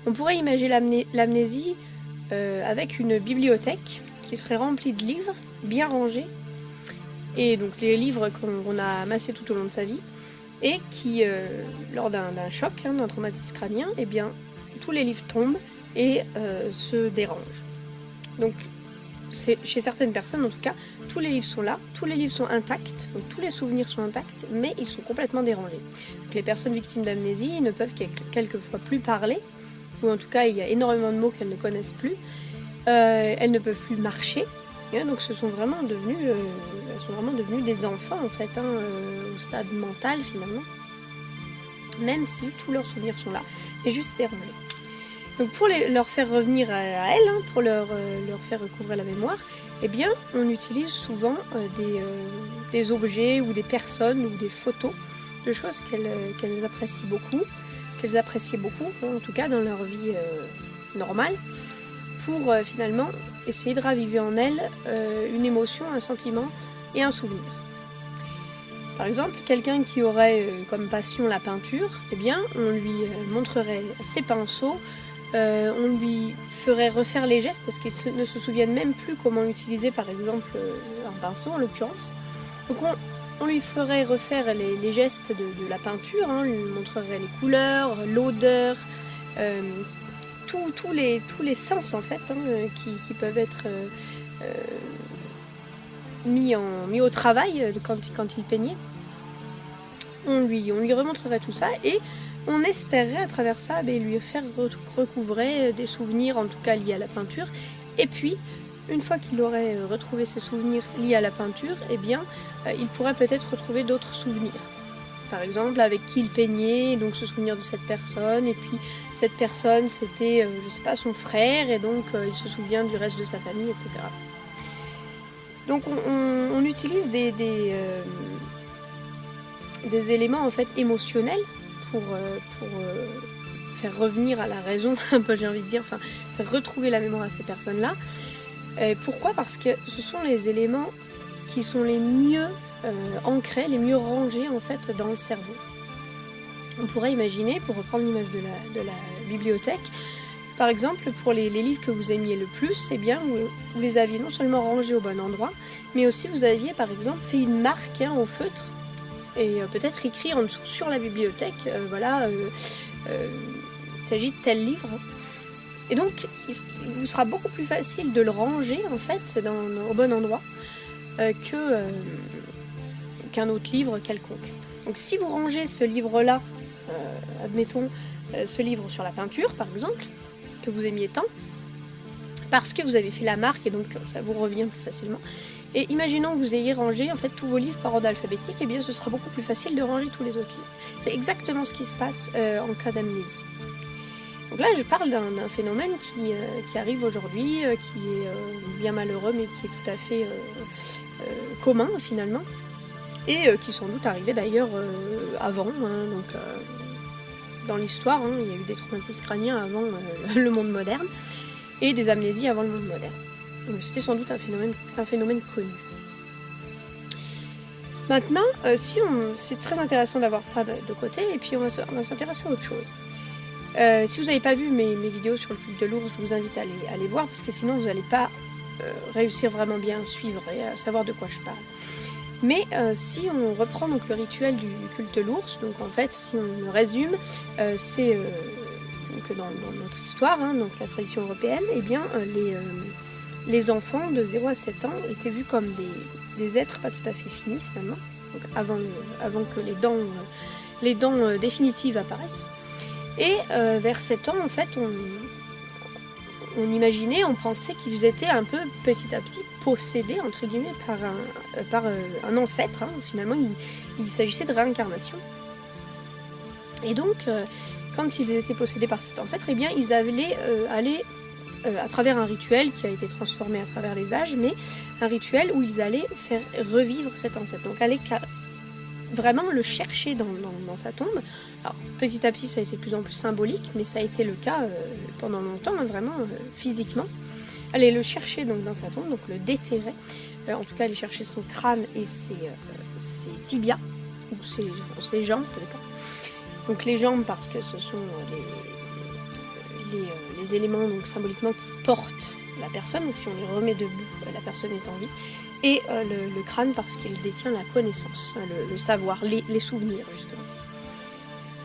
On pourrait imaginer l'amnésie avec une bibliothèque qui serait remplie de livres, bien rangés, et donc les livres qu'on a amassés tout au long de sa vie, et qui, lors d'un choc, d'un traumatisme crânien, eh bien, tous les livres tombent et se dérangent. Donc, chez certaines personnes, en tout cas, tous les livres sont là, tous les livres sont intacts, donc tous les souvenirs sont intacts, mais ils sont complètement dérangés. Donc, les personnes victimes d'amnésie ne peuvent quelquefois plus parler, ou en tout cas, il y a énormément de mots qu'elles ne connaissent plus. Elles ne peuvent plus marcher. Donc, elles sont vraiment devenues des enfants, en fait, au stade mental, finalement. Même si tous leurs souvenirs sont là, mais juste dérangés. Donc pour leur faire revenir à elles, pour leur faire recouvrer la mémoire, eh bien, on utilise souvent des objets ou des personnes ou des photos de choses qu'elles appréciaient beaucoup, en tout cas dans leur vie normale, pour finalement essayer de raviver en elles une émotion, un sentiment et un souvenir. Par exemple, quelqu'un qui aurait comme passion la peinture, eh bien, on lui montrerait ses pinceaux, on lui ferait refaire les gestes parce qu'ils ne se souviennent même plus comment utiliser par exemple un pinceau en l'occurrence. Donc on lui ferait refaire les gestes de la peinture, on lui montrerait les couleurs, l'odeur, tous les sens en fait qui peuvent être mis au travail quand il peignait. On lui remontrerait tout ça et on espérerait à travers ça lui faire recouvrer des souvenirs, en tout cas liés à la peinture. Et puis, une fois qu'il aurait retrouvé ces souvenirs liés à la peinture, eh bien, il pourrait peut-être retrouver d'autres souvenirs. Par exemple, avec qui il peignait, donc se souvenir de cette personne. Et puis, cette personne, c'était, je sais pas, son frère, et donc il se souvient du reste de sa famille, etc. Donc, on utilise des éléments en fait émotionnels pour faire revenir à la raison, un peu j'ai envie de dire, enfin faire retrouver la mémoire à ces personnes-là. Pourquoi ? Parce que ce sont les éléments qui sont les mieux ancrés, les mieux rangés en fait dans le cerveau. On pourrait imaginer, pour reprendre l'image de la bibliothèque, par exemple pour les livres que vous aimiez le plus, eh bien vous les aviez non seulement rangés au bon endroit, mais aussi vous aviez par exemple fait une marque au feutre et peut-être écrit en dessous sur la bibliothèque, il s'agit de tel livre. Et donc, il vous sera beaucoup plus facile de le ranger en fait au bon endroit qu'un autre livre quelconque. Donc, si vous rangez ce livre-là, admettons ce livre sur la peinture par exemple, que vous aimiez tant, parce que vous avez fait la marque et donc ça vous revient plus facilement. Et imaginons que vous ayez rangé en fait tous vos livres par ordre alphabétique, et bien ce sera beaucoup plus facile de ranger tous les autres livres. C'est exactement ce qui se passe en cas d'amnésie. Donc là, je parle d'un phénomène qui arrive aujourd'hui, qui est bien malheureux, mais qui est tout à fait commun finalement, et qui sans doute arrivait d'ailleurs avant. Donc dans l'histoire, il y a eu des traumatismes crâniens avant le monde moderne, et des amnésies avant le monde moderne. Donc c'était sans doute un phénomène connu. Maintenant, c'est très intéressant d'avoir ça de côté, et puis on va s'intéresser à autre chose. Si vous n'avez pas vu mes vidéos sur le culte de l'ours, je vous invite à aller voir, parce que sinon vous n'allez pas réussir vraiment bien à suivre et à savoir de quoi je parle. Mais si on reprend donc le rituel du culte de l'ours, donc en fait si on résume, c'est donc dans notre histoire, donc la tradition européenne, eh bien les enfants de 0 à 7 ans étaient vus comme des êtres pas tout à fait finis finalement, donc avant que les dents définitives apparaissent. Et vers 7 ans, en fait, on imaginait, on pensait qu'ils étaient un peu petit à petit possédés, entre guillemets, par un ancêtre. Finalement, il s'agissait de réincarnation. Et donc, quand ils étaient possédés par cet ancêtre, eh bien, ils allaient aller à travers un rituel qui a été transformé à travers les âges, mais un rituel où ils allaient faire revivre cet ancêtre. Donc, aller vraiment le chercher dans sa tombe. Alors, petit à petit, ça a été de plus en plus symbolique, mais ça a été le cas pendant longtemps, vraiment physiquement. Aller le chercher donc, dans sa tombe, donc le déterrer. En tout cas, aller chercher son crâne et ses tibias, ou ses jambes, ça dépend. Donc les jambes parce que ce sont les éléments donc, symboliquement qui portent la personne, donc si on les remet debout, la personne est en vie, et le crâne parce qu'il détient la connaissance, le savoir, les souvenirs justement.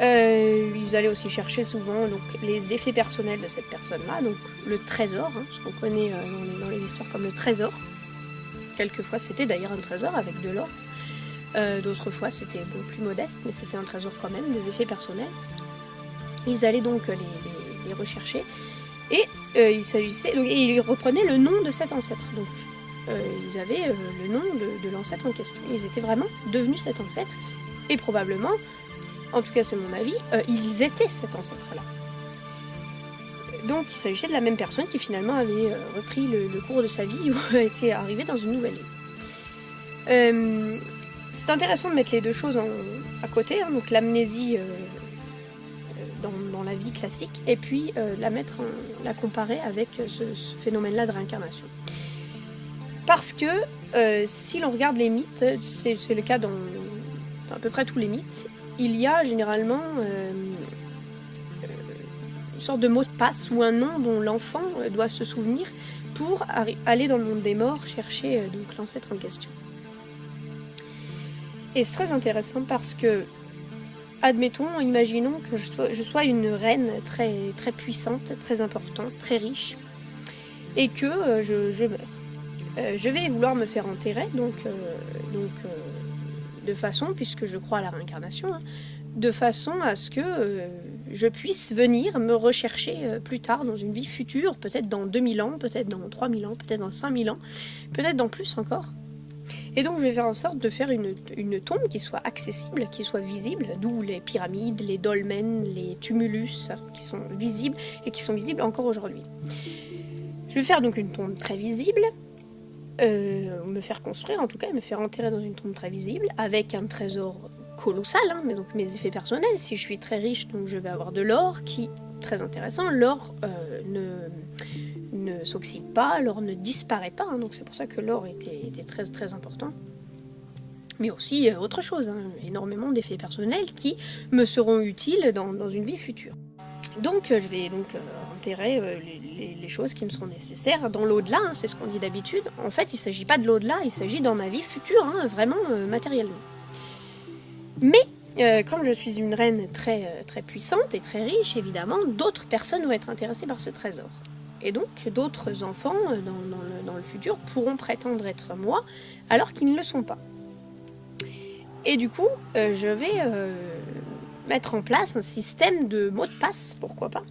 Ils allaient aussi chercher souvent donc, les effets personnels de cette personne-là, donc le trésor, ce qu'on connaît dans les histoires comme le trésor. Quelquefois c'était d'ailleurs un trésor avec de l'or, d'autres fois c'était plus modeste, mais c'était un trésor quand même, des effets personnels. Ils allaient donc les rechercher, et ils reprenaient le nom de cet ancêtre. Donc ils avaient le nom de l'ancêtre en question. Ils étaient vraiment devenus cet ancêtre, et probablement, en tout cas c'est mon avis, ils étaient cet ancêtre-là. Donc il s'agissait de la même personne qui finalement avait repris le cours de sa vie ou était arrivée dans une nouvelle vie. C'est intéressant de mettre les deux choses à côté, donc l'amnésie dans la vie classique, et puis la comparer avec ce phénomène-là de réincarnation. Parce que si l'on regarde les mythes, c'est le cas dans à peu près tous les mythes, il y a généralement une sorte de mot de passe ou un nom dont l'enfant doit se souvenir pour aller dans le monde des morts chercher donc l'ancêtre en question. Et c'est très intéressant parce que, admettons, imaginons que je sois une reine très, très puissante, très importante, très riche, et que je meurs. Je vais vouloir me faire enterrer, donc de façon, puisque je crois à la réincarnation, de façon à ce que je puisse venir me rechercher plus tard dans une vie future, peut-être dans 2000 ans, peut-être dans 3000 ans, peut-être dans 5000 ans, peut-être dans plus encore. Et donc je vais faire en sorte de faire une tombe qui soit accessible, qui soit visible, d'où les pyramides, les dolmens, les tumulus, qui sont visibles et qui sont visibles encore aujourd'hui. Je vais faire donc une tombe très visible, me faire construire en tout cas, me faire enterrer dans une tombe très visible, avec un trésor colossal, mais donc mes effets personnels. Si je suis très riche, donc je vais avoir de l'or, qui, très intéressant, l'or ne s'oxyde pas, l'or ne disparaît pas, donc c'est pour ça que l'or était très très important. Mais aussi autre chose, énormément d'effets personnels qui me seront utiles dans une vie future. Donc je vais enterrer les choses qui me seront nécessaires dans l'au-delà, c'est ce qu'on dit d'habitude. En fait, il ne s'agit pas de l'au-delà, il s'agit dans ma vie future, vraiment matériellement. Mais comme je suis une reine très, très puissante et très riche, évidemment, d'autres personnes vont être intéressées par ce trésor. Et donc, d'autres enfants dans le futur pourront prétendre être moi, alors qu'ils ne le sont pas. Et du coup, je vais mettre en place un système de mots de passe, pourquoi pas,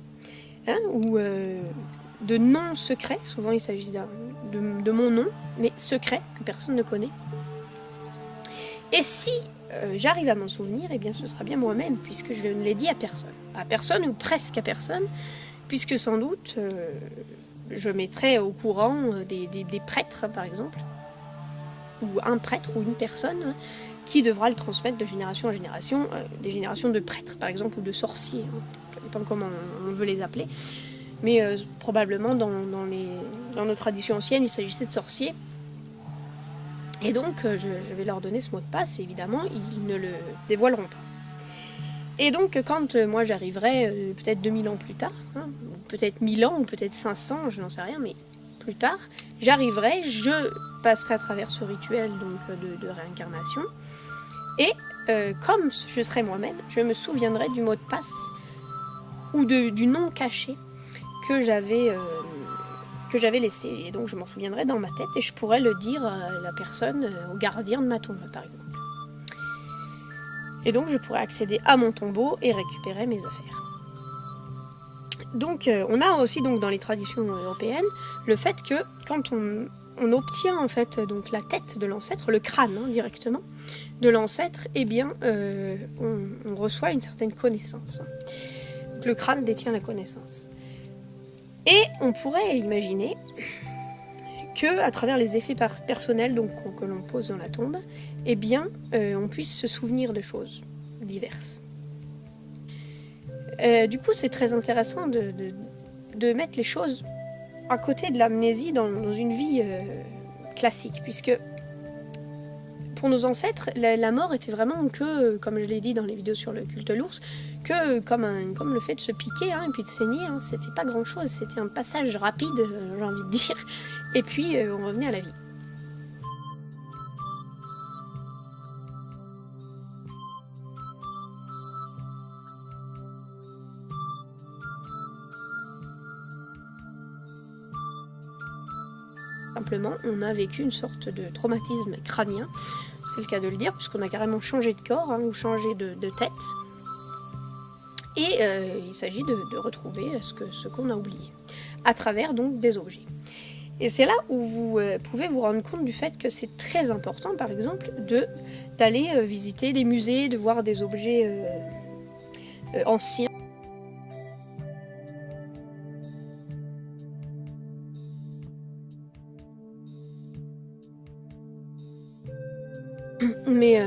ou de noms secrets. Souvent, il s'agit de mon nom, mais secret, que personne ne connaît. Et si j'arrive à m'en souvenir, eh bien ce sera bien moi-même, puisque je ne l'ai dit à personne ou presque à personne, puisque sans doute je mettrai au courant des prêtres, par exemple, ou un prêtre ou une personne qui devra le transmettre de génération en génération, des générations de prêtres, par exemple, ou de sorciers, ça dépend comment on veut les appeler, mais probablement dans nos traditions anciennes, il s'agissait de sorciers. Et donc, je vais leur donner ce mot de passe, et évidemment, ils ne le dévoileront pas. Et donc, quand moi j'arriverai, peut-être 2000 ans plus tard, ou peut-être 1000 ans, ou peut-être 500, je n'en sais rien, mais plus tard, j'arriverai, je passerai à travers ce rituel donc, de réincarnation, et comme je serai moi-même, je me souviendrai du mot de passe, ou du nom caché que j'avais laissé. Et donc je m'en souviendrai dans ma tête et je pourrais le dire à la personne, au gardien de ma tombe par exemple. Et donc je pourrais accéder à mon tombeau et récupérer mes affaires. Donc on a aussi donc dans les traditions européennes le fait que quand on obtient en fait donc la tête de l'ancêtre, le crâne directement de l'ancêtre, eh bien on reçoit une certaine connaissance. Donc le crâne détient la connaissance. Et on pourrait imaginer que, à travers les effets personnels donc, que l'on pose dans la tombe, eh bien, on puisse se souvenir de choses diverses. Du coup, c'est très intéressant de mettre les choses à côté de l'amnésie dans une vie classique, puisque pour nos ancêtres, la mort était vraiment que, comme je l'ai dit dans les vidéos sur le culte de l'ours, que comme le fait de se piquer et puis de saigner, c'était pas grand chose, c'était un passage rapide, j'ai envie de dire, et puis on revenait à la vie. Simplement, on a vécu une sorte de traumatisme crânien, c'est le cas de le dire, puisqu'on a carrément changé de corps ou changé de tête. Et il s'agit de retrouver ce qu'on a oublié, à travers donc des objets. Et c'est là où vous pouvez vous rendre compte du fait que c'est très important, par exemple, d'aller visiter des musées, de voir des objets anciens. Mais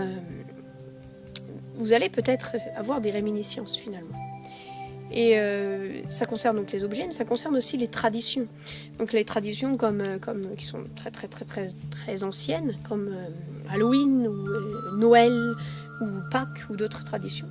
vous allez peut-être avoir des réminiscences finalement. Et ça concerne donc les objets, mais ça concerne aussi les traditions. Donc les traditions qui sont très anciennes, comme Halloween ou Noël ou Pâques ou d'autres traditions.